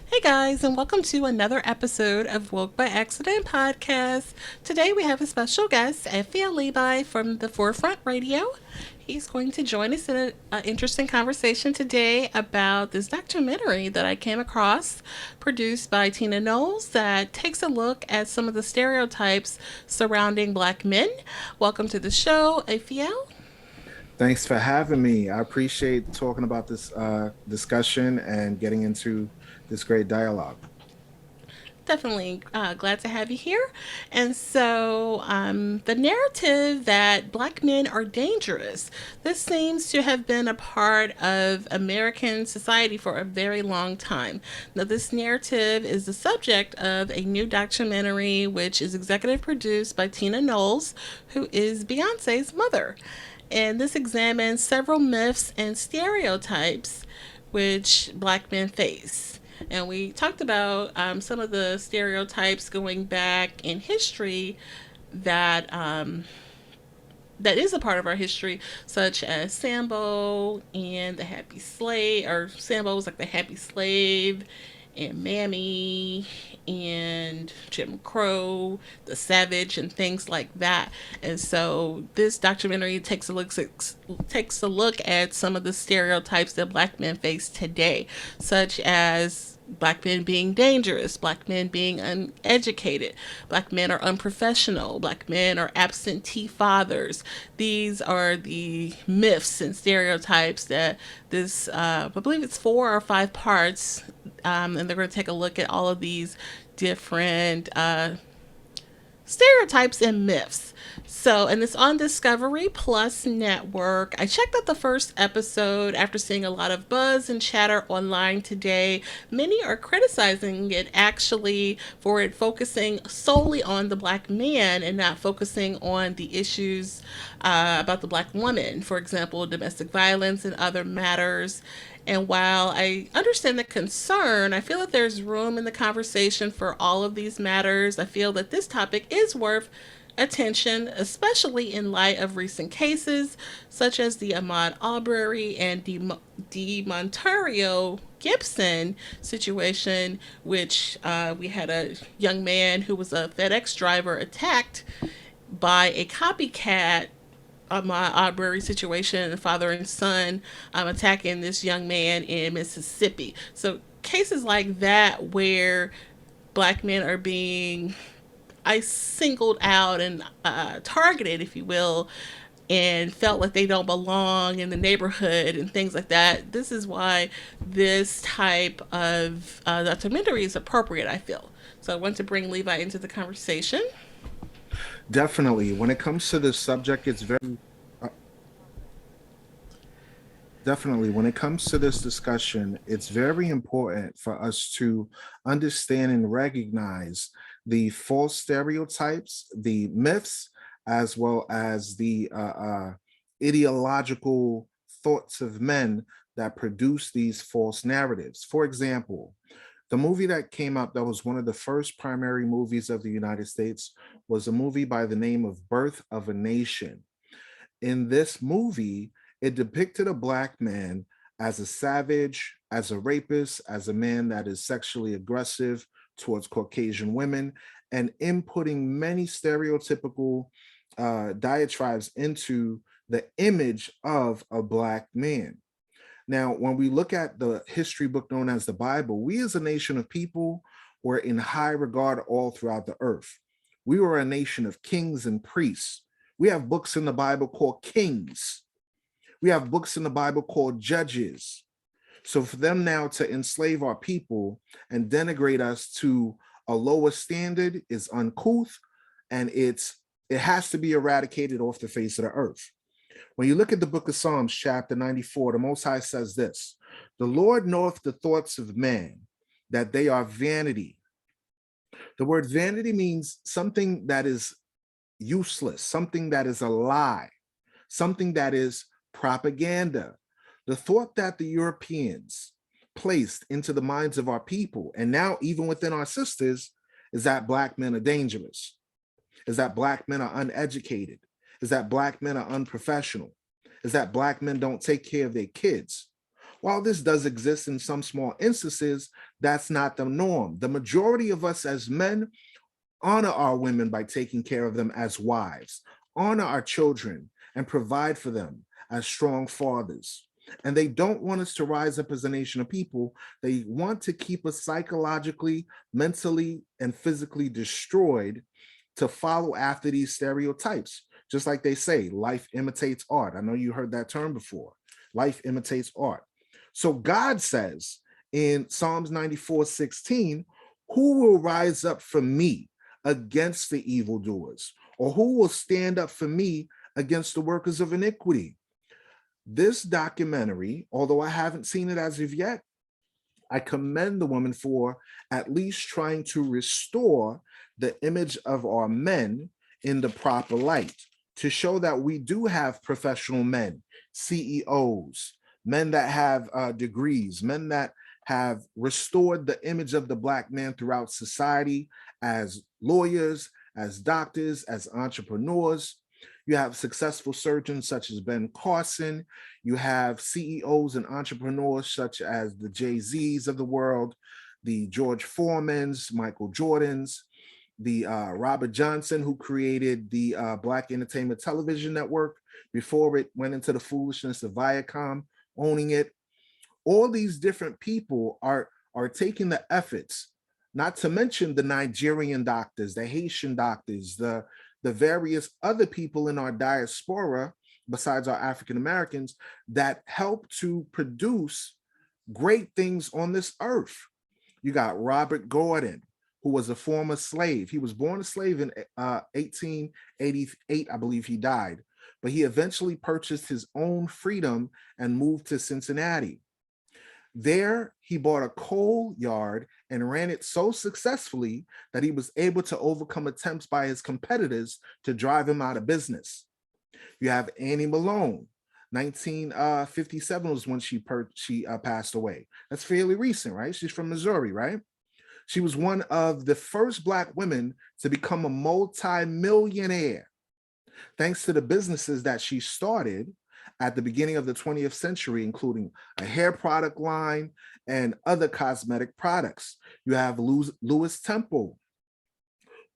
Hey guys, and welcome to another episode of Woke by Accident podcast. Today we have a special guest, Aphiel Levi from the Forefront Radio. He's going to join us in an interesting conversation today about this documentary that I came across, produced by Tina Knowles, that takes a look at some of the stereotypes surrounding black men. Welcome to the show, Aphiel. Thanks for having me. I appreciate talking about this discussion and getting into this great dialogue. Definitely glad to have you here. And so, the narrative that black men are dangerous, this seems to have been a part of American society for a very long time. Now, this narrative is the subject of a new documentary, which is executive produced by Tina Knowles, who is Beyonce's mother. And this examines several myths and stereotypes which black men face. And we talked about some of the stereotypes going back in history that that is a part of our history, such as Sambo and the Happy Slave, or Sambo was like the Happy Slave, and Mammy, and Jim Crow, the Savage, and things like that. And so this documentary takes a look at some of the stereotypes that black men face today, such as black men being dangerous, black men being uneducated, black men are unprofessional, black men are absentee fathers. These are the myths and stereotypes that this, I believe it's 4 or 5 parts, and they're going to take a look at all of these different stereotypes and myths. So, and it's on Discovery Plus Network. I checked out the first episode after seeing a lot of buzz and chatter online today. Many are criticizing it actually for it focusing solely on the black man and not focusing on the issues about the black woman, for example, domestic violence and other matters. And while I understand the concern, I feel that there's room in the conversation for all of these matters. I feel that this topic is worth attention, especially in light of recent cases such as the Ahmaud Arbery and De Montario Gibson situation, which we had a young man who was a FedEx driver attacked by a copycat my Arbery situation, father and son attacking this young man in Mississippi. So cases like that where black men are being I singled out and targeted, if you will, and felt like they don't belong in the neighborhood and things like that. This is why this type of documentary is appropriate, I feel. So I want to bring Levi into the conversation. Definitely, when it comes to this subject, it's very uh, definitely when it comes to this discussion, it's very important for us to understand and recognize the false stereotypes, the myths, as well as the ideological thoughts of men that produce these false narratives. For example, the movie that came out that was one of the first primary movies of the United States was a movie by the name of Birth of a Nation. In this movie, it depicted a black man as a savage, as a rapist, as a man that is sexually aggressive towards Caucasian women, and inputting many stereotypical diatribes into the image of a black man. Now, when we look at the history book known as the Bible, we as a nation of people were in high regard all throughout the earth. We were a nation of kings and priests. We have books in the Bible called kings. We have books in the Bible called judges. So for them now to enslave our people and denigrate us to a lower standard is uncouth, and it has to be eradicated off the face of the earth. When you look at the book of Psalms, chapter 94, the Most High says this: the Lord knoweth the thoughts of man, that they are vanity. The word vanity means something that is useless, something that is a lie, something that is propaganda. The thought that the Europeans placed into the minds of our people, and now even within our sisters, is that black men are dangerous, is that black men are uneducated, is that black men are unprofessional, is that black men don't take care of their kids. While this does exist in some small instances, that's not the norm. The majority of us as men honor our women by taking care of them as wives, honor our children, and provide for them as strong fathers. And they don't want us to rise up as a nation of people. They want to keep us psychologically, mentally, and physically destroyed to follow after these stereotypes. Just like they say, life imitates art. I know you heard that term before. Life imitates art. So God says in Psalms 94:16, who will rise up for me against the evildoers? Or who will stand up for me against the workers of iniquity? This documentary, although I haven't seen it as of yet, I commend the woman for at least trying to restore the image of our men in the proper light to show that we do have professional men, CEOs, men that have degrees, men that have restored the image of the Black man throughout society as lawyers, as doctors, as entrepreneurs. You have successful surgeons such as Ben Carson. You have CEOs and entrepreneurs such as the Jay-Z's of the world, the George Foremans, Michael Jordans, the Robert Johnson, who created the Black Entertainment Television Network before it went into the foolishness of Viacom owning it. All these different people are taking the efforts, not to mention the Nigerian doctors, the Haitian doctors, the various other people in our diaspora, besides our African Americans, that help to produce great things on this earth. You got Robert Gordon, who was a former slave. He was born a slave in 1888, I believe he died, but he eventually purchased his own freedom and moved to Cincinnati. There, he bought a coal yard and ran it so successfully that he was able to overcome attempts by his competitors to drive him out of business. You have Annie Malone. 1957 was when she passed away. That's fairly recent, right? She's from Missouri, right? She was one of the first Black women to become a multi-millionaire thanks to the businesses that she started at the beginning of the 20th century, including a hair product line and other cosmetic products. You have Lewis Temple,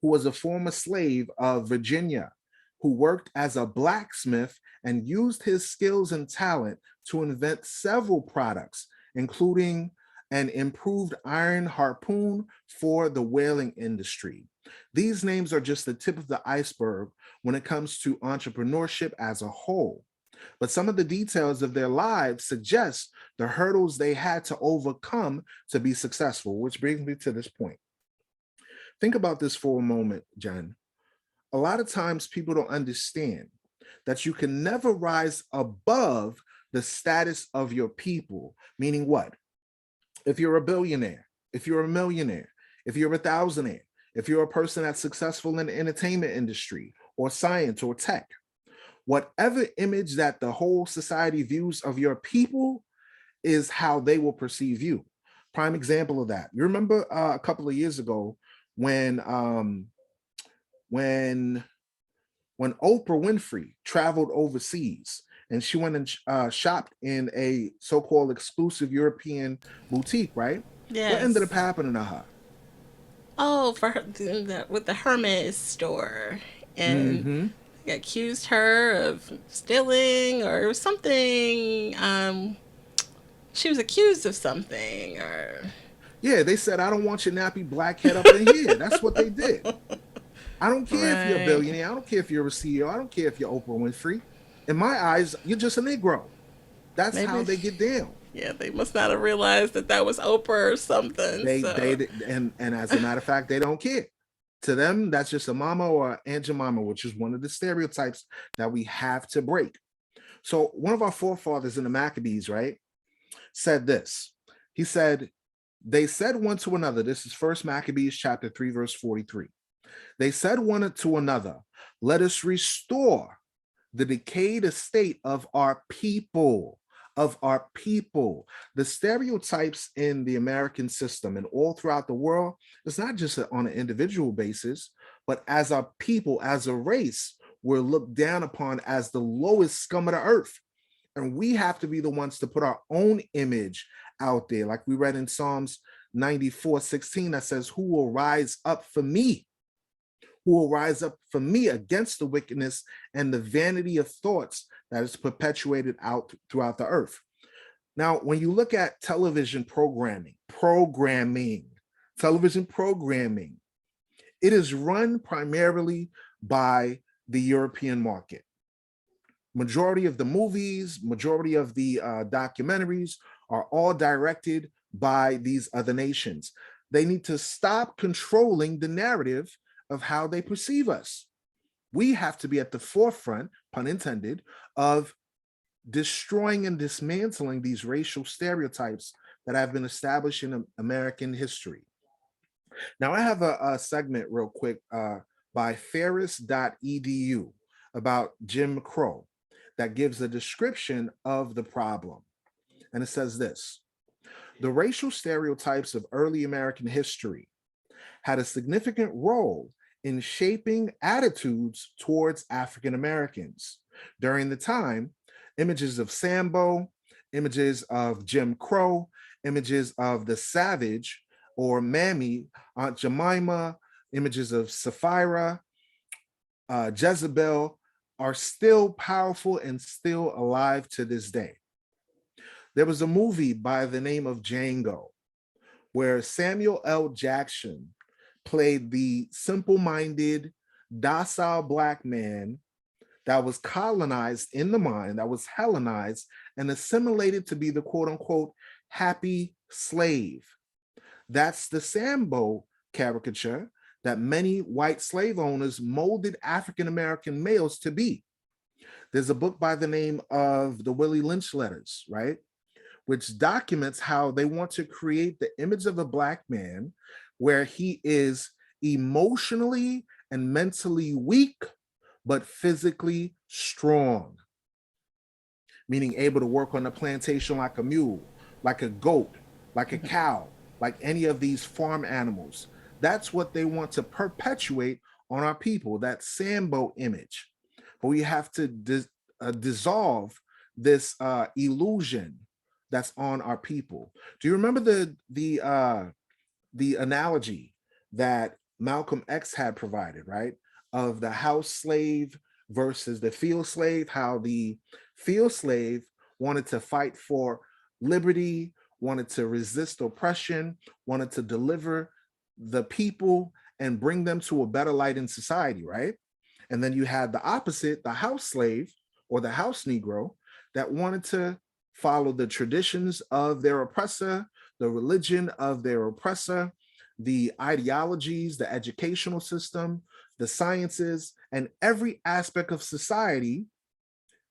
who was a former slave of Virginia, who worked as a blacksmith and used his skills and talent to invent several products, including an improved iron harpoon for the whaling industry. These names are just the tip of the iceberg when it comes to entrepreneurship as a whole. But some of the details of their lives suggest the hurdles they had to overcome to be successful, which brings me to this point. Think about this for a moment, Jen. A lot of times people don't understand that you can never rise above the status of your people, meaning what? If you're a billionaire, if you're a millionaire, if you're a thousandaire, if you're a person that's successful in the entertainment industry or science or tech, whatever image that the whole society views of your people is how they will perceive you. Prime example of that. You remember a couple of years ago when when when Oprah Winfrey traveled overseas and she went and shopped in a so-called exclusive European boutique, right? What ended up Yes. happening to her? Oh, for her with the Hermes store, and Mm-hmm. they accused her of stealing or something. She was accused of something, or Yeah, they said, I don't want your nappy black head up in here. That's what they did. I don't care if you're a right? billionaire. I don't care if you're a CEO. I don't care if you're Oprah Winfrey. In my eyes, you're just a Negro. That's how Maybe, they get down. yeah, they must not have realized that that was Oprah or something. They So and as a matter of fact, they don't care. To them, that's just a mama or Aunt Jemima, which is one of the stereotypes that we have to break. So one of our forefathers in the Maccabees, right, said this. He said, they said one to another. This is First Maccabees chapter 3, verse 43. They said one to another, let us restore the decayed estate of our people, of our people. The stereotypes in the American system and all throughout the world, it's not just on an individual basis, but as a people, as a race, we're looked down upon as the lowest scum of the earth. And we have to be the ones to put our own image out there. Like we read in Psalms 94:16 that says, who will rise up for me? Who will rise up for me against the wickedness and the vanity of thoughts that is perpetuated out throughout the earth. Now, when you look at television programming, it is run primarily by the European market. Majority of the movies, majority of the documentaries are all directed by these other nations. They need to stop controlling the narrative of how they perceive us. We have to be at the forefront, pun intended, of destroying and dismantling these racial stereotypes that have been established in American history. Now, I have a segment real quick by ferris.edu about Jim Crow that gives a description of the problem. And it says this: the racial stereotypes of early American history had a significant role in shaping attitudes towards African Americans. During the time, images of Sambo, images of Jim Crow, images of the savage or Mammy, Aunt Jemima, images of Sapphira, Jezebel are still powerful and still alive to this day. There was a movie by the name of Django where Samuel L. Jackson played the simple-minded, docile Black man that was colonized in the mind, that was Hellenized and assimilated to be the quote-unquote happy slave. That's the Sambo caricature that many white slave owners molded African-American males to be. There's a book by the name of the Willie Lynch letters, right? Which documents how they want to create the image of a Black man where he is emotionally and mentally weak, but physically strong, meaning able to work on the plantation like a mule, like a goat, like a cow, like any of these farm animals. That's what they want to perpetuate on our people, that Sambo image. But we have to dissolve this illusion that's on our people. Do you remember the analogy that Malcolm X had provided, right? Of the house slave versus the field slave, how the field slave wanted to fight for liberty, wanted to resist oppression, wanted to deliver the people and bring them to a better light in society, right? And then you had the opposite, the house slave or the house Negro that wanted to follow the traditions of their oppressor, the religion of their oppressor, the ideologies, the educational system, the sciences, and every aspect of society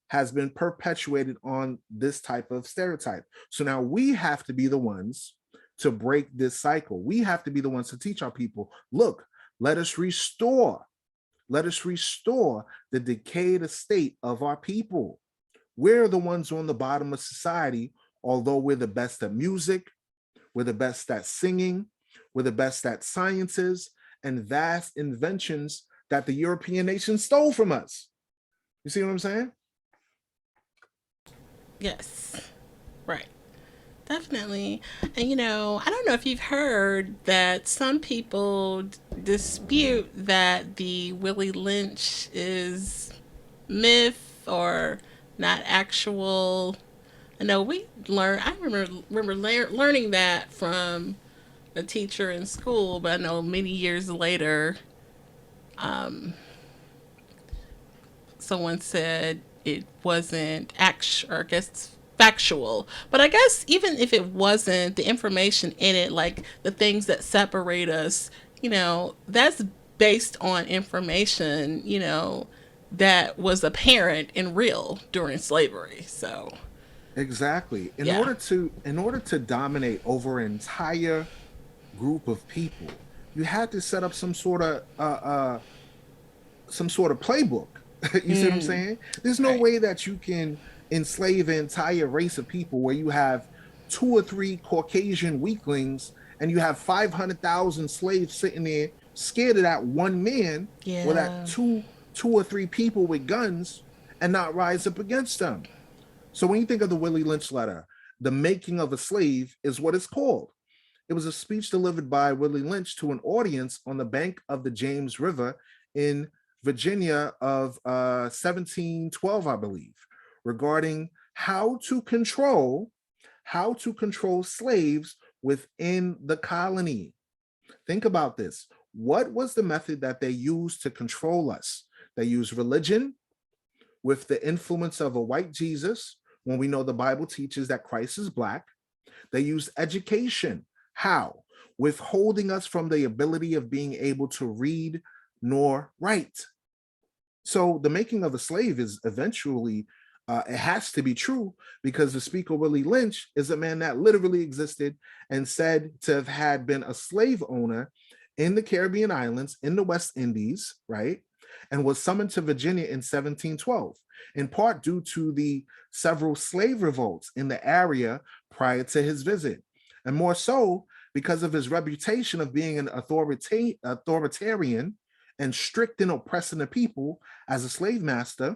has been perpetuated on this type of stereotype. So now we have to be the ones to break this cycle. We have to be the ones to teach our people, look, let us restore the decayed estate of our people. We're the ones on the bottom of society, although we're the best at music, we're the best at singing, we're the best at sciences and vast inventions that the European nations stole from us. You see what I'm saying? Yes. Right. Definitely. And I don't know if you've heard that some people dispute that the Willie Lynch is myth or not actual. I know we learned, I remember learning that from a teacher in school, but I know many years later, someone said it wasn't actual, or I guess factual. But I guess even if it wasn't, the information in it, like the things that separate us, that's based on information, that was apparent and real during slavery. So, Exactly. yeah. In order to dominate over an entire group of people, you had to set up some sort of playbook. You see what I'm Mm, saying? There's no right. way that you can enslave an entire race of people where you have two or three Caucasian weaklings and you have 500,000 slaves sitting there scared of that one man or that Yeah. two or three people with guns and not rise up against them. So when you think of the Willie Lynch letter, the making of a slave is what it's called. It was a speech delivered by Willie Lynch to an audience on the bank of the James River in Virginia of 1712, I believe, regarding how to control slaves within the colony. Think about this. What was the method that they used to control us? They used religion with the influence of a white Jesus, when we know the Bible teaches that Christ is black. They used education. How? Withholding us from the ability of being able to read nor write. So the making of a slave is eventually, it has to be true, because the speaker Willie Lynch is a man that literally existed and said to have had been a slave owner in the Caribbean islands, in the West Indies, right? And was summoned to Virginia in 1712, in part due to the several slave revolts in the area prior to his visit, and more so because of his reputation of being an authoritarian and strict in oppressing the people as a slave master.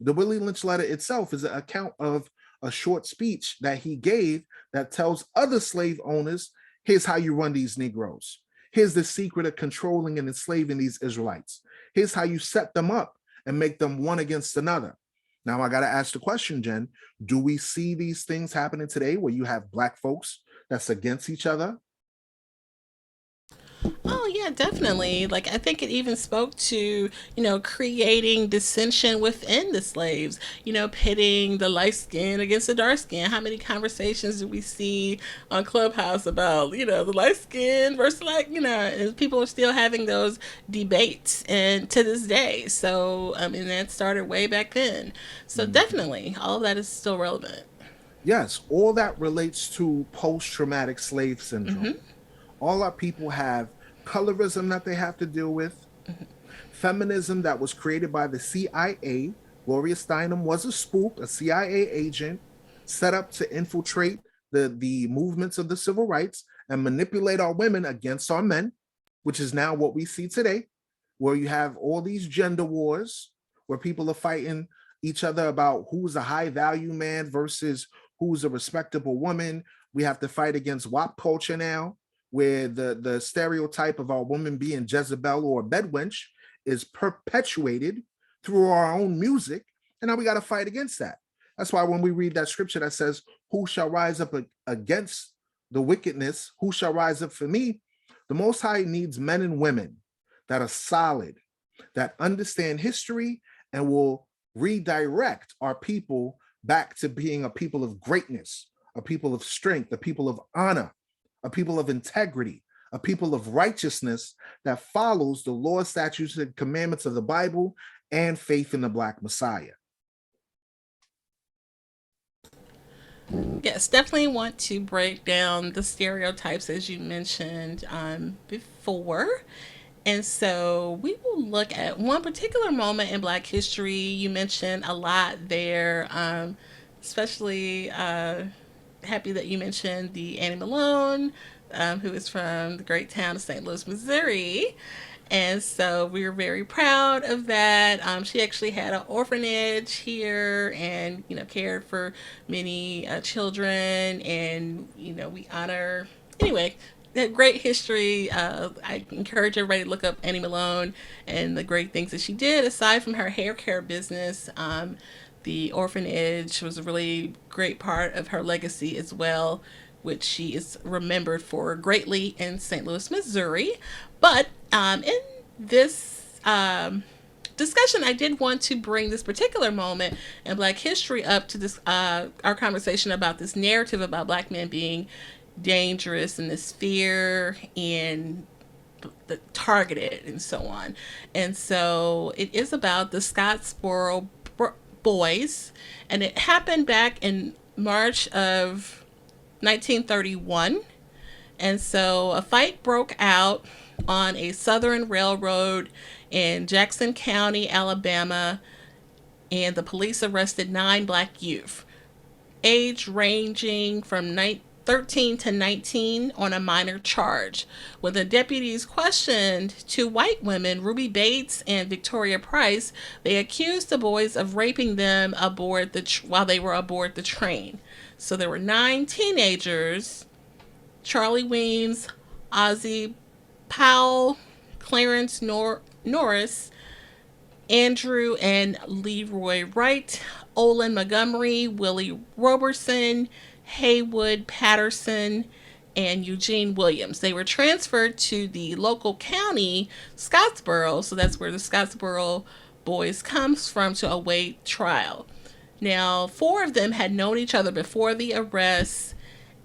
The Willie Lynch letter itself is an account of a short speech that he gave that tells other slave owners, here's how you run these Negroes. Here's the secret of controlling and enslaving these Israelites. Here's how you set them up and make them one against another. Now, I got to ask the question, Jen, do we see these things happening today where you have Black folks that's against each other? Oh yeah, definitely. Like I think it even spoke to, creating dissension within the slaves, pitting the light skin against the dark skin. How many conversations do we see on Clubhouse about, the light skin versus and people are still having those debates and to this day. So and that started way back then. So Mhm. definitely all of that is still relevant. Yes, all that relates to post traumatic slave syndrome. All our people have colorism that they have to deal with, feminism that was created by the CIA. Gloria Steinem was a spook, a CIA agent set up to infiltrate the movements of the civil rights and manipulate our women against our men, which is now what we see today, where you have all these gender wars where people are fighting each other about who's a high value man versus who's a respectable woman. We have to fight against WAP culture now, where the stereotype of our woman being Jezebel or a bedwench is perpetuated through our own music. And now we got to fight against that. That's why when we read that scripture that says, who shall rise up against the wickedness? Who shall rise up for me? The Most High needs men and women that are solid, that understand history and will redirect our people back to being a people of greatness, a people of strength, a people of honor, a people of integrity, a people of righteousness that follows the laws, statutes, and commandments of the Bible and faith in the Black Messiah. Yes, definitely want to break down the stereotypes as you mentioned before. And so we will look at one particular moment in Black history. You mentioned a lot there, especially happy that you mentioned the Annie Malone, who is from the great town of St. Louis, Missouri. And so we were very proud of that. She actually had an orphanage here and, cared for many children. And, we honor, anyway, that great history. I encourage everybody to look up Annie Malone and the great things that she did aside from her hair care business. The orphanage was a really great part of her legacy as well, which she is remembered for greatly in St. Louis, Missouri. But in this discussion, I did want to bring this particular moment in Black history up to this our conversation about this narrative about Black men being dangerous and this fear and the targeted and so on. And so it is about the Scottsboro boys, and it happened back in March of 1931. And so a fight broke out on a southern railroad in Jackson County, Alabama, and the police arrested 9 Black youth, age ranging from 13 to 19 on a minor charge. When the deputies questioned two white women, Ruby Bates and Victoria Price, they accused the boys of raping them while they were aboard the train. So there were 9 teenagers: Charlie Weems, Ozzie Powell, Norris, Andrew and Leroy Wright, Olin Montgomery, Willie Roberson, Haywood Patterson, and Eugene Williams. They were transferred to the local county, Scottsboro, so that's where the Scottsboro boys comes from, to await trial. Now, 4 of them had known each other before the arrest,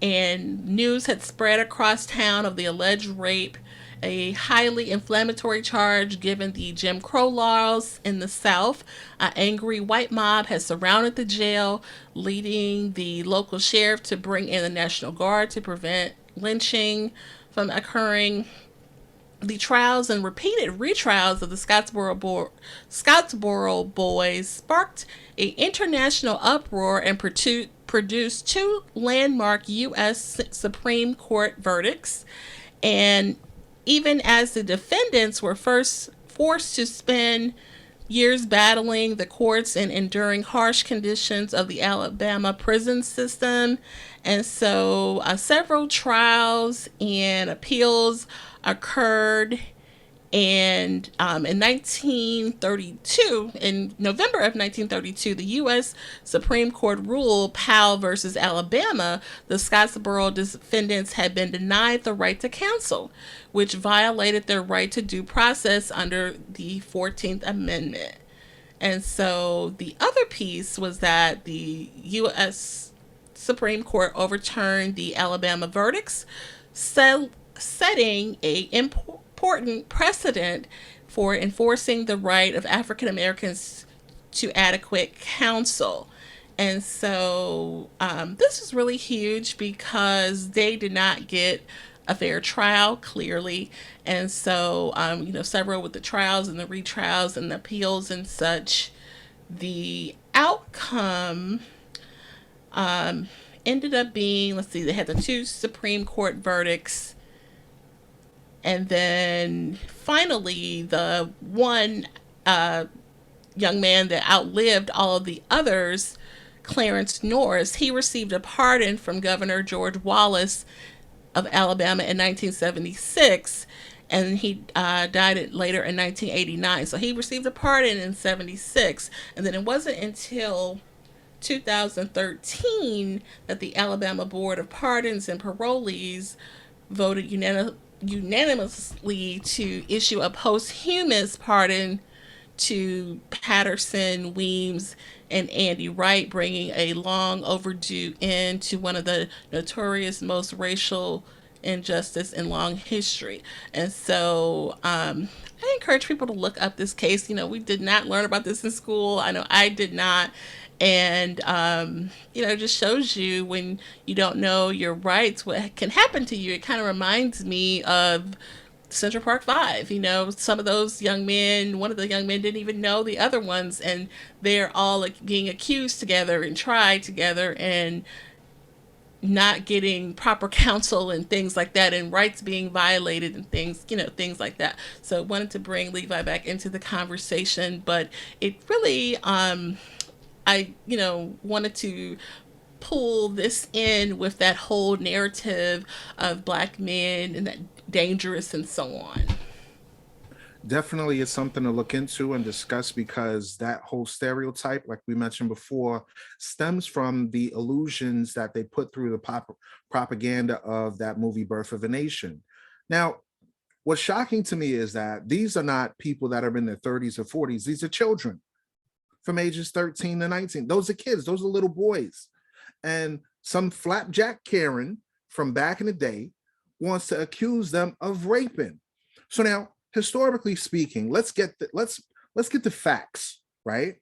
and news had spread across town of the alleged rape, a highly inflammatory charge given the Jim Crow laws in the South. An angry white mob has surrounded the jail, leading the local sheriff to bring in the National Guard to prevent lynching from occurring. The trials and repeated retrials of the Scottsboro boys sparked an international uproar and produced 2 landmark U.S. Supreme Court verdicts. And even as the defendants were first forced to spend years battling the courts and enduring harsh conditions of the Alabama prison system. And so several trials and appeals occurred. And in 1932, in November of 1932, the U.S. Supreme Court ruled Powell versus Alabama. The Scottsboro defendants had been denied the right to counsel, which violated their right to due process under the 14th Amendment. And so the other piece was that the U.S. Supreme Court overturned the Alabama verdicts, setting a important precedent for enforcing the right of African Americans to adequate counsel. And so this is really huge because they did not get a fair trial, clearly. And so, several with the trials and the retrials and the appeals and such, the outcome ended up being, let's see, they had the 2 Supreme Court verdicts. And then finally, the one young man that outlived all of the others, Clarence Norris, he received a pardon from Governor George Wallace of Alabama in 1976, and he died later in 1989. So he received a pardon in 76, and then it wasn't until 2013 that the Alabama Board of Pardons and Parolees voted unanimously to issue a posthumous pardon to Patterson, Weems, and Andy Wright, bringing a long overdue end to one of the notorious most racial injustice in long history. And so I encourage people to look up this case. We did not learn about this in school. I know I did not. And, it just shows you when you don't know your rights, what can happen to you. It kind of reminds me of Central Park Five. Some of those young men, one of the young men didn't even know the other ones, and they're all like being accused together and tried together and not getting proper counsel and things like that, and rights being violated and things like that. So I wanted to bring Levi back into the conversation, but it really, I, wanted to pull this in with that whole narrative of black men and that dangerous and so on. Definitely it's something to look into and discuss, because that whole stereotype, like we mentioned before, stems from the illusions that they put through the propaganda of that movie Birth of a Nation. Now, what's shocking to me is that these are not people that are in their 30s or 40s. These are children from ages 13 to 19. Those are kids. Those are little boys. And some flapjack Karen from back in the day wants to accuse them of raping. So now, historically speaking, let's get the facts, right?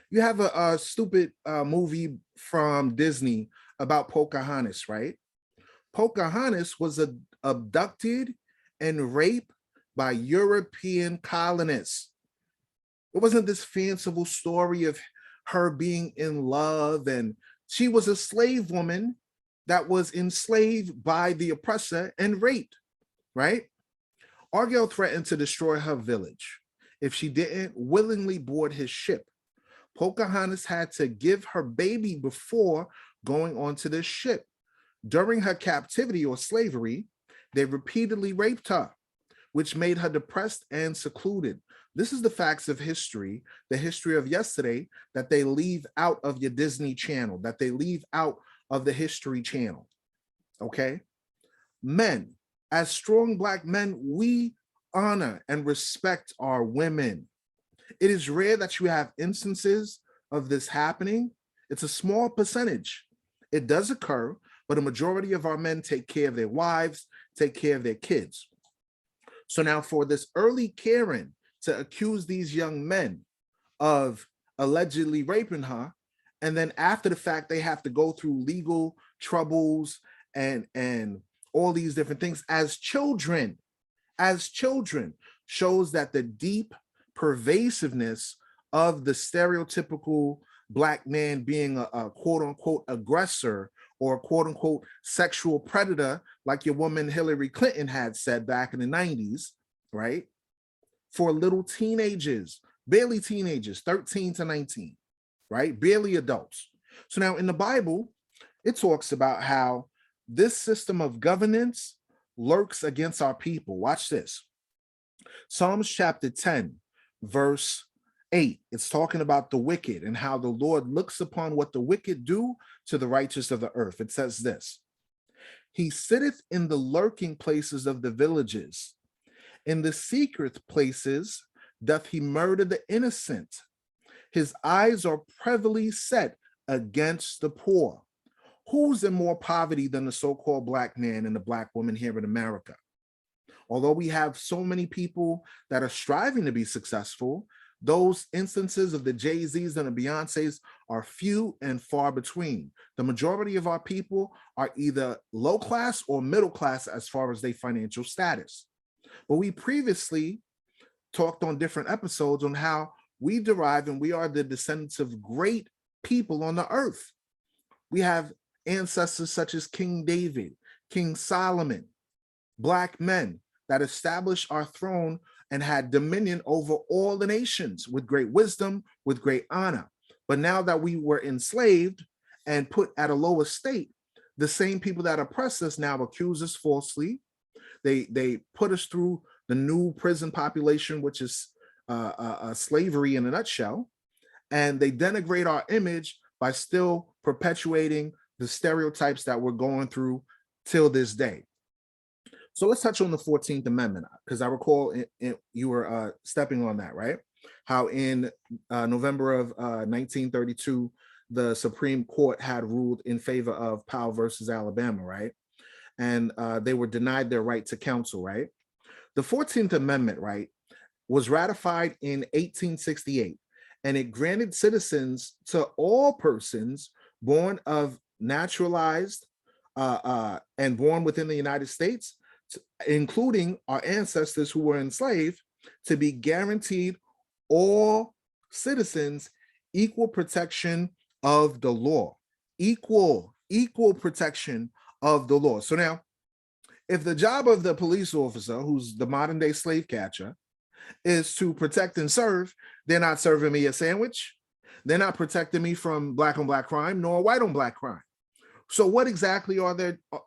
You have a stupid movie from Disney about Pocahontas, right? Pocahontas was abducted and raped by European colonists. It wasn't this fanciful story of her being in love, and she was a slave woman that was enslaved by the oppressor and raped, right? Argyle threatened to destroy her village if she didn't willingly board his ship. Pocahontas had to give her baby before going onto this ship. During her captivity or slavery, they repeatedly raped her, which made her depressed and secluded. This is the facts of history, the history of yesterday that they leave out of your Disney Channel, that they leave out of the History Channel. Okay? Men, as strong Black men, we honor and respect our women. It is rare that you have instances of this happening. It's a small percentage. It does occur, but a majority of our men take care of their wives, take care of their kids. So now for this early Karen to accuse these young men of allegedly raping her, and then after the fact, they have to go through legal troubles and all these different things as children, shows that the deep pervasiveness of the stereotypical Black man being a quote unquote aggressor or a quote unquote sexual predator, like your woman Hillary Clinton had said back in the 90s, right? For little teenagers, barely teenagers, 13 to 19, right? Barely adults. So now in the Bible, it talks about how this system of governance lurks against our people. Watch this. Psalms chapter 10, verse 8, it's talking about the wicked and how the Lord looks upon what the wicked do to the righteous of the earth. It says this: He sitteth in the lurking places of the villages. In the secret places doth he murder the innocent. His eyes are privily set against the poor. Who's in more poverty than the so-called Black man and the Black woman here in America? Although we have so many people that are striving to be successful, those instances of the Jay-Z's and the Beyoncé's are few and far between. The majority of our people are either low class or middle class as far as their financial status. But we previously talked on different episodes on how we derive and we are the descendants of great people on the earth. We have ancestors such as King David, King Solomon, Black men that established our throne and had dominion over all the nations with great wisdom, with great honor. But now that we were enslaved and put at a lower state, the same people that oppress us now accuse us falsely. They put us through the new prison population, which is slavery in a nutshell, and they denigrate our image by still perpetuating the stereotypes that we're going through till this day. So let's touch on the 14th Amendment, because I recall you were stepping on that, right? How in November of 1932, the Supreme Court had ruled in favor of Powell versus Alabama, right? And they were denied their right to counsel, right? The 14th Amendment, right, was ratified in 1868, and it granted citizens to all persons born of naturalized and born within the United States, including our ancestors who were enslaved, to be guaranteed all citizens equal protection of the law. Equal protection of the law. So now, if the job of the police officer, who's the modern day slave catcher, is to protect and serve, they're not serving me a sandwich. They're not protecting me from Black on Black crime, nor white on Black crime. So what exactly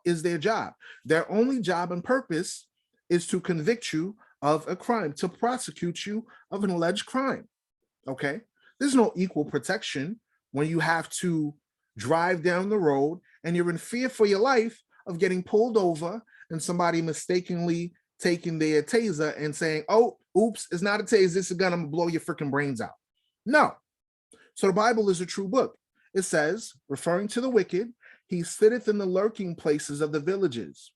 is their job? Their only job and purpose is to convict you of a crime, to prosecute you of an alleged crime, okay? There's no equal protection when you have to drive down the road and you're in fear for your life of getting pulled over and somebody mistakenly taking their taser and saying, oh, oops, it's not a taser, it's a gun, I'm gonna blow your freaking brains out. No. So the Bible is a true book. It says, referring to the wicked, he sitteth in the lurking places of the villages.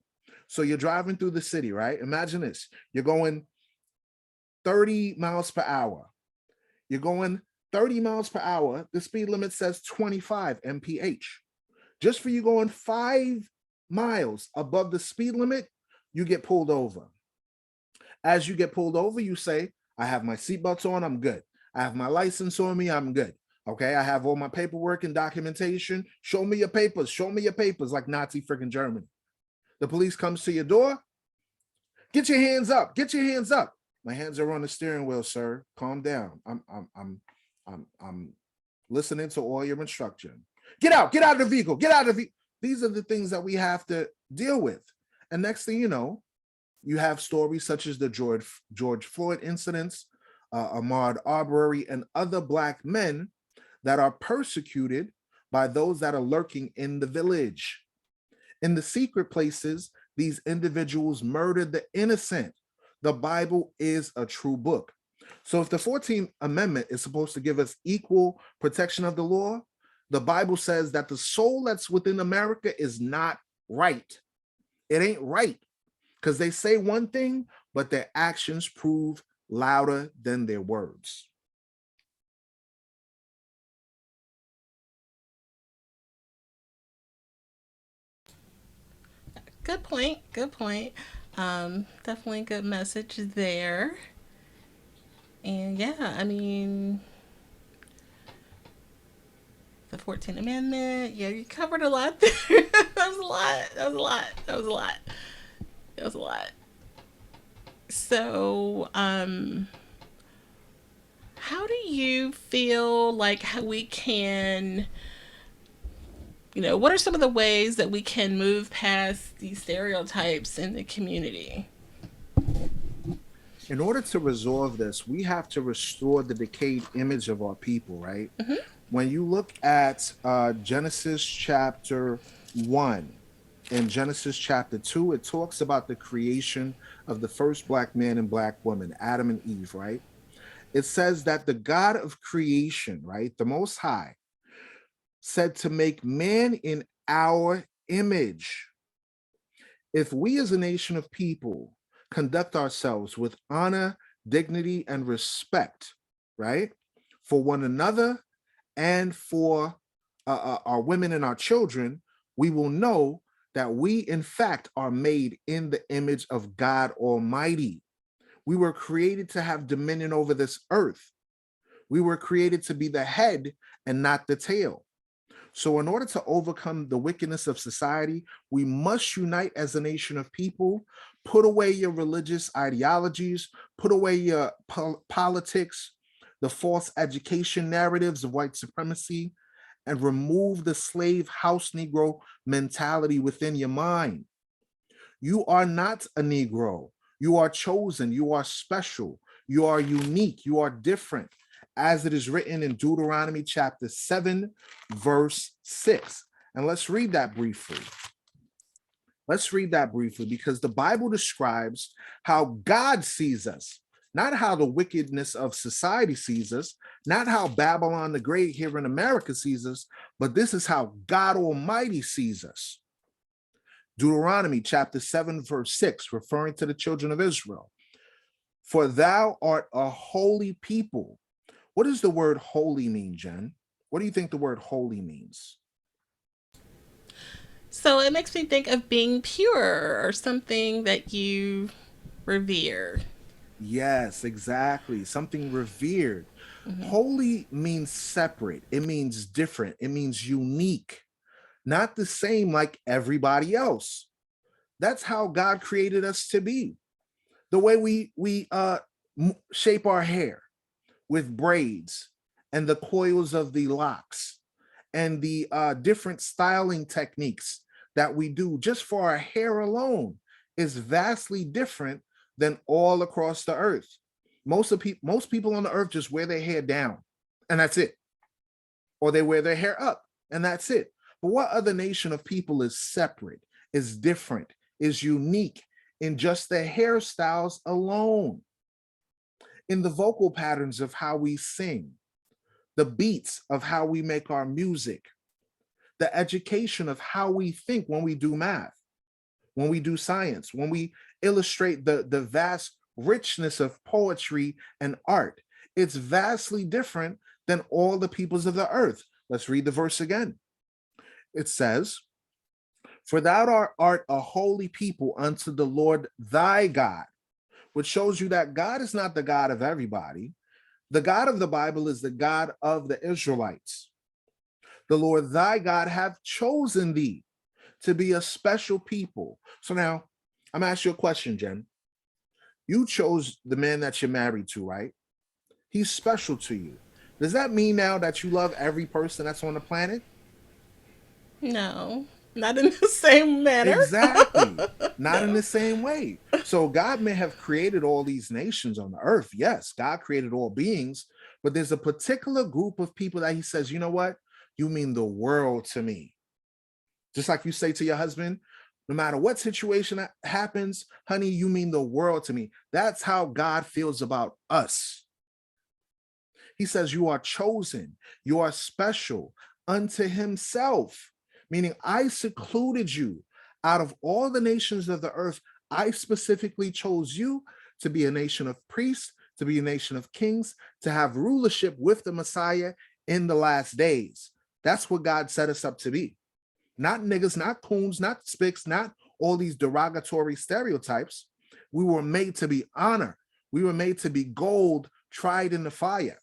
So you're driving through the city, right? Imagine this. You're going 30 miles per hour. You're going 30 miles per hour. The speed limit says 25 mph. Just for you going 5 miles above the speed limit, you get pulled over. As you get pulled over, you say, I have my seatbelts on, I'm good. I have my license on me, I'm good. Okay, I have all my paperwork and documentation. Show me your papers. Show me your papers, like Nazi freaking Germany. The police comes to your door. Get your hands up. Get your hands up. My hands are on the steering wheel, sir. Calm down. I'm listening to all your instruction. Get out. Get out of the vehicle. Get out of the vehicle. These are the things that we have to deal with. And next thing you know, you have stories such as the George Floyd incidents, Ahmaud Arbery, and other Black men that are persecuted by those that are lurking in the village. In the secret places, these individuals murdered the innocent. The Bible is a true book. So if the 14th Amendment is supposed to give us equal protection of the law, the Bible says that the soul that's within America is not right. It ain't right, because they say one thing, but their actions prove louder than their words. Good point. Good point. Definitely a good message there. And yeah, I mean, the 14th Amendment. Yeah, you covered a lot there. That was a lot. That was a lot. That was a lot. That was a lot. So, how do you feel like how we can, what are some of the ways that we can move past these stereotypes in the community? In order to resolve this, we have to restore the decayed image of our people, right? Mm-hmm. When you look at Genesis chapter 1 and Genesis chapter 2, it talks about the creation of the first Black man and Black woman, Adam and Eve, right? It says that the God of creation, right, the Most High, said to make man in our image. If we as a nation of people conduct ourselves with honor, dignity, and respect, right, for one another and for our women and our children, we will know that we, in fact, are made in the image of God Almighty. We were created to have dominion over this earth. We were created to be the head and not the tail. So in order to overcome the wickedness of society, we must unite as a nation of people, put away your religious ideologies, put away your politics, the false education narratives of white supremacy, and remove the slave house Negro mentality within your mind. You are not a Negro. You are chosen. You are special. You are unique. You are different, as it is written in Deuteronomy chapter 7, verse 6. And let's read that briefly. Let's read that briefly, because the Bible describes how God sees us, not how the wickedness of society sees us, not how Babylon the Great here in America sees us, but this is how God Almighty sees us. Deuteronomy chapter 7, verse 6, referring to the children of Israel. For thou art a holy people. What does the word holy mean, Jen? What do you think the word holy means? So it makes me think of being pure or something that you revere. Yes, exactly. Something revered. Mm-hmm. Holy means separate. It means different. It means unique, not the same like everybody else. That's how God created us to be. The way we shape our hair with braids and the coils of the locks and the different styling techniques that we do just for our hair alone is vastly different than all across the earth. Most people on the earth just wear their hair down and that's it, or they wear their hair up and that's it. But what other nation of people is separate, is different, is unique in just their hairstyles alone, in the vocal patterns of how we sing, the beats of how we make our music, the education of how we think when we do math, when we do science, when we illustrate the vast richness of poetry and art. It's vastly different than all the peoples of the earth. Let's read the verse again. It says, for thou art a holy people unto the Lord thy God, which shows you that God is not the God of everybody. The God of the Bible is the God of the Israelites. The Lord thy God hath chosen thee to be a special people. So now I'm gonna ask you a question, Jen. You chose the man that you're married to, right? He's special to you. Does that mean now that you love every person that's on the planet? No, not in the same manner. Exactly. Not in No. the same way. So God may have created all these nations on the earth. Yes, God created all beings, but there's a particular group of people that he says, you know what? You mean the world to me. Just like you say to your husband, no matter what situation that happens, honey, you mean the world to me. That's how God feels about us. He says, you are chosen, you are special unto himself, meaning I secluded you out of all the nations of the earth. I specifically chose you to be a nation of priests, to be a nation of kings, to have rulership with the Messiah in the last days. That's what God set us up to be. Not niggas, not coons, not spics, not all these derogatory stereotypes. We were made to be honor. We were made to be gold tried in the fire.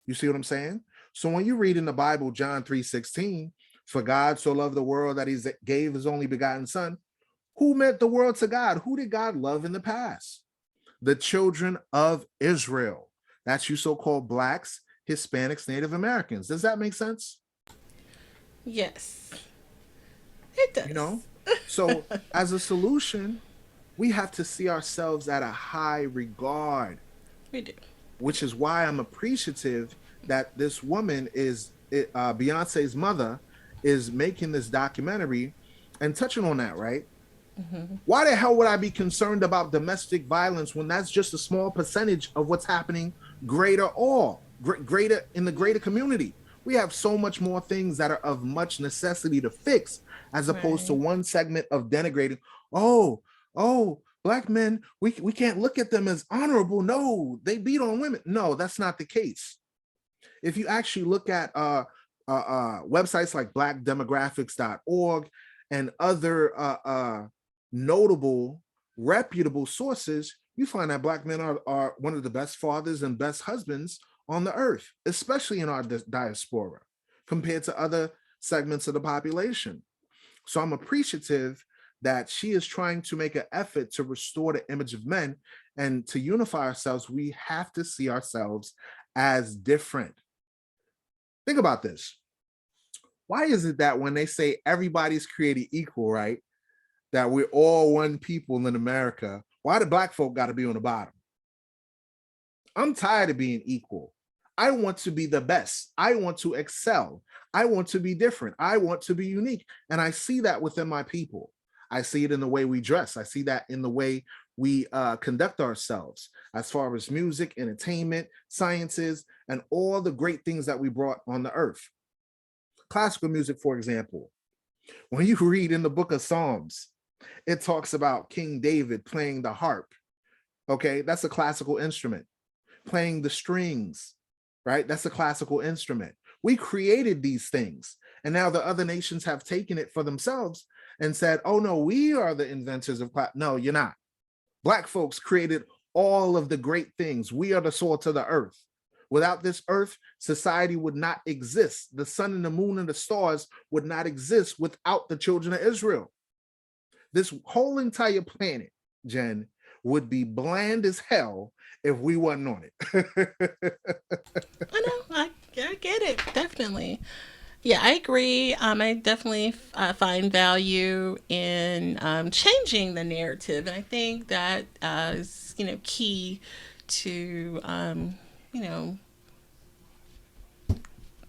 You see what I'm saying? So when you read in the Bible, John 3:16, for God so loved the world that he gave his only begotten son, who meant the world to God? Who did God love in the past? The children of Israel. That's you so-called blacks, Hispanics, Native Americans. Does that make sense? Yes, it You know? does. So as a solution, we have to see ourselves at a high regard, We do. which is why I'm appreciative that this woman is Beyonce's mother is making this documentary and touching on that, right? Why the hell would I be concerned about domestic violence when that's just a small percentage of what's happening greater in the greater community? We have so much more things that are of much necessity to fix as opposed to Right. one segment of denigrating. Oh, black men, we can't look at them as honorable. No, they beat on women. No, that's not the case. If you actually look at websites like blackdemographics.org and other notable, reputable sources, you find that black men are one of the best fathers and best husbands on the earth, especially in our diaspora, compared to other segments of the population. So I'm appreciative that she is trying to make an effort to restore the image of men and to unify ourselves. We have to see ourselves as different. Think about this. Why is it that when they say everybody's created equal, right? That we're all one people in America, why do black folk got to be on the bottom? I'm tired of being equal. I want to be the best. I want to excel. I want to be different. I want to be unique. And I see that within my people. I see it in the way we dress. I see that in the way we conduct ourselves as far as music, entertainment, sciences, and all the great things that we brought on the earth. Classical music, for example, when you read in the book of Psalms, it talks about King David playing the harp. Okay, that's a classical instrument. Playing the strings, right? That's a classical instrument. We created these things. And now the other nations have taken it for themselves and said, oh, no, we are the inventors of class. No, you're not. Black folks created all of the great things. We are the salt of the earth. Without this earth, society would not exist. The sun and the moon and the stars would not exist without the children of Israel. This whole entire planet, Jen, would be bland as hell if we wasn't on it. I know. I get it. Definitely. Yeah, I agree. I definitely find value in changing the narrative, and I think that is key to you know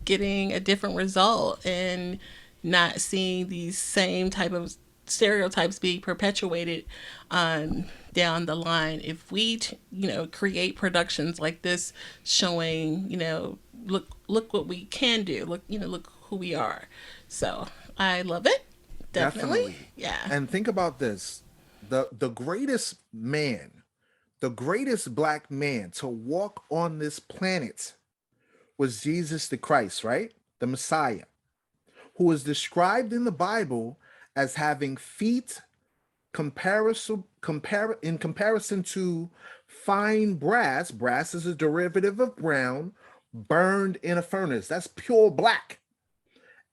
getting a different result and not seeing these same type of stereotypes being perpetuated down the line. If we create productions like this showing look what we can do, look who we are. So I love it. Definitely. Definitely. Yeah. And think about this. The greatest man, the greatest black man to walk on this planet was Jesus the Christ, right? The Messiah, who is described in the Bible as having feet In comparison to fine brass, brass is a derivative of brown, burned in a furnace. That's pure black.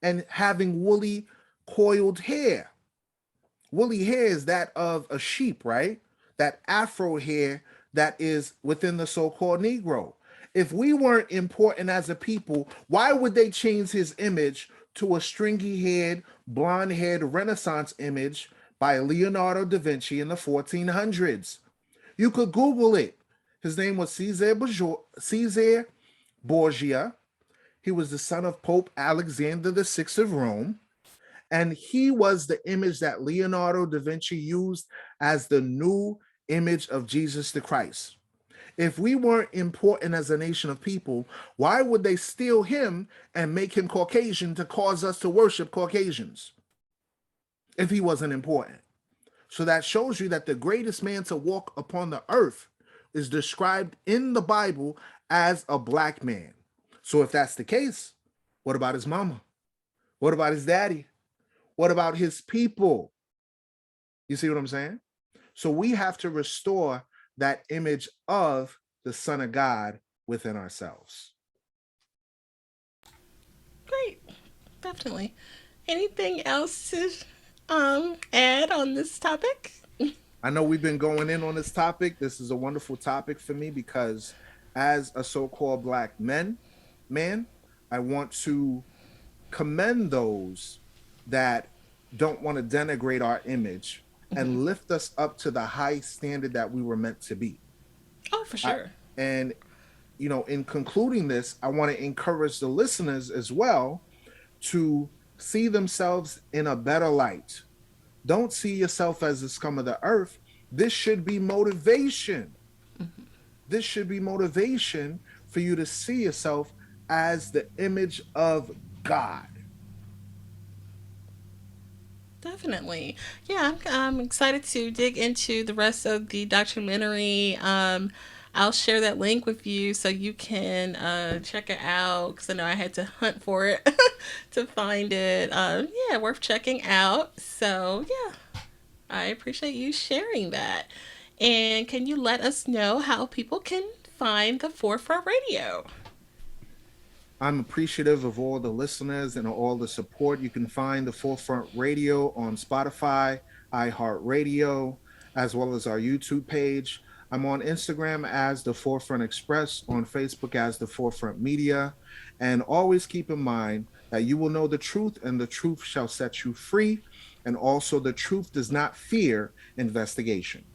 And having woolly coiled hair. Woolly hair is that of a sheep, right? That afro hair that is within the so-called Negro. If we weren't important as a people, why would they change his image to a stringy-haired, blonde-haired Renaissance image by Leonardo da Vinci in the 1400s? You could Google it. His name was Caesar Borgia. He was the son of Pope Alexander VI of Rome. And he was the image that Leonardo da Vinci used as the new image of Jesus the Christ. If we weren't important as a nation of people, why would they steal him and make him Caucasian to cause us to worship Caucasians if he wasn't important? So that shows you that the greatest man to walk upon the earth is described in the Bible as a black man. So if that's the case, what about his mama? What about his daddy? What about his people? You see what I'm saying? So we have to restore that image of the Son of God within ourselves. Great. Definitely. Anything else to add on this topic? I know we've been going in on this topic. This is a wonderful topic for me because as a so-called black man, I want to commend those that don't want to denigrate our image Mm-hmm. and lift us up to the high standard that we were meant to be. Oh, for I, sure. and in concluding this, I want to encourage the listeners as well to see themselves in a better light. Don't see yourself as the scum of the earth. This should be motivation. Mm-hmm. This should be motivation for you to see yourself as the image of God. Definitely. Yeah, I'm excited to dig into the rest of the documentary. I'll share that link with you so you can check it out because I know I had to hunt for it to find it. Yeah, worth checking out. So, yeah, I appreciate you sharing that. And can you let us know how people can find the Forefront Radio? I'm appreciative of all the listeners and all the support. You can find the Forefront Radio on Spotify, iHeartRadio, as well as our YouTube page. I'm on Instagram as the Forefront Express, on Facebook as the Forefront Media. And always keep in mind that you will know the truth and the truth shall set you free. And also, the truth does not fear investigation.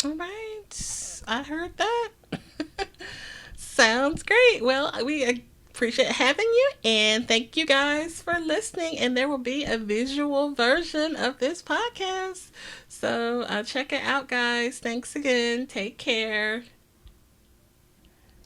All right. I heard that. Sounds great. Well, we appreciate having you and thank you guys for listening. And there will be a visual version of this podcast. So check it out, guys. Thanks again. Take care.